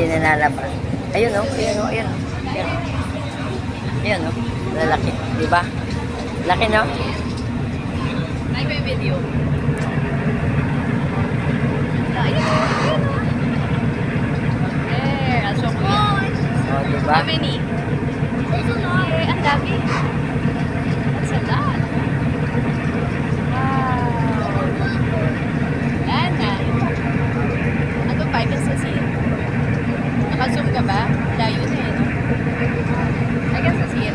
Hindi na lalabas. Ayun o, ayun o, ayun o. Ayun o. Ayun o, lalaki. Diba? Laki no? Ay, may video. Ayun o, ayun o. There, aso ko yan. O, diba? How many? Eh, ang dami. That's a lot. Wow. Yan na. Ano pa? Ikaw sa siya. Naka-zoom ka ba? Layo na eh, no? Ikaw sa siya.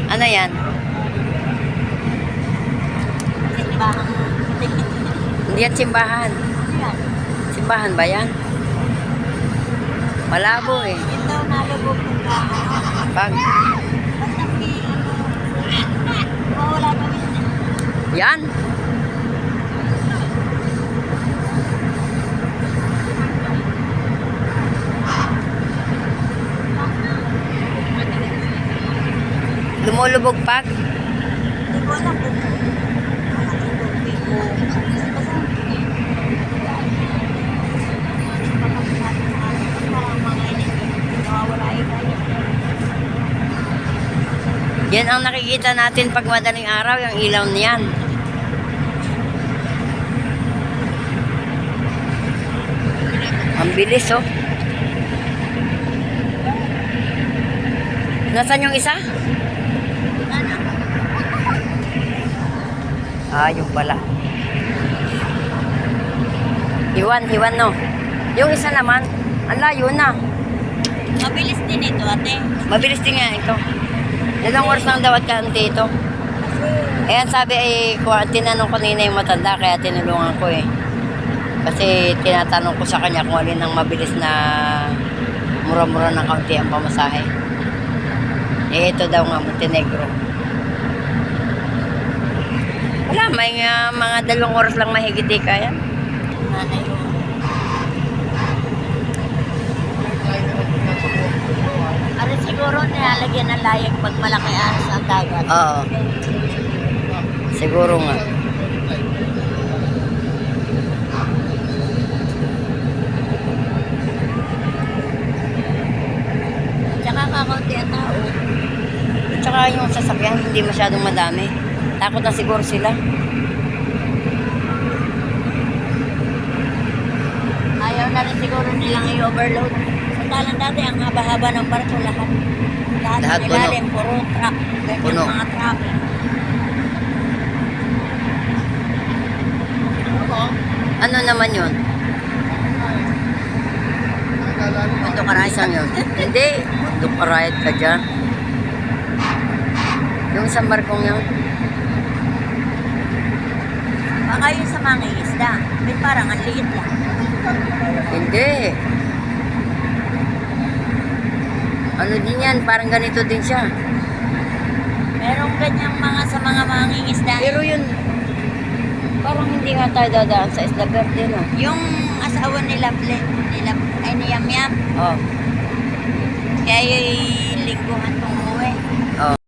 Ano yan? Simbahan. Hindi yan simbahan. Simbahan ba yan? Malabo eh. Ito, nalubog ng kaano. Pag, Basta mawala kami. yan. Lumulubog pag. Hindi ko alam kung malaking tubig o parang mga init. Nawawala yung kanya. Yan ang nakikita natin pag madaling araw, yung ilaw niyan. Ang bilis oh. Nasaan yung isa? Ah, yung pala. Hiwan no. Yung isa naman, ang layo na. Mabilis din ito, ate. Mabilis din nga ito. Ilang oras lang daw at kaunti ito. Ayan sabi tinanong ko nina yung matanda kaya tinulungan ko eh. Kasi tinatanong ko sa kanya kung alin ang mabilis na mura-mura ng kaunti ang pamasahe. Eh ito daw nga Montenegro. Wala, may mga 2 oras lang mahigit eh kaya. Nanay ko. Ano siguro nilalagyan ng layag pag malaki ahas ang dagat? Oo. Siguro nga. Tsaka kakaunti ang tao. At saka yung sasakyan, hindi masyadong madami. Takot na siguro sila. Ayaw na rin siguro nilang i-overload. Samantalang dati ang haba-haba ng barko lahat. Lahat Lahat ng puno. ilalim, puro truck. Ganyan Puno. mga truck. Ano naman yun? Ito karaysa. Isang yun. Hindi. Dukarayat ka dyan. Yung isang barkong yun. Baka yun sa mga isda. May parang ang liit lang. Hindi. Ano din yan? Parang ganito din siya. Merong ganyang mga sa mga mangingisda. Pero yun, parang hindi nga tayo dadaan sa Isla Verde, no? Yung asawa nila, ay ni Yam Yam. Oh. Kaya yung lingguhan tumuwi. Oh.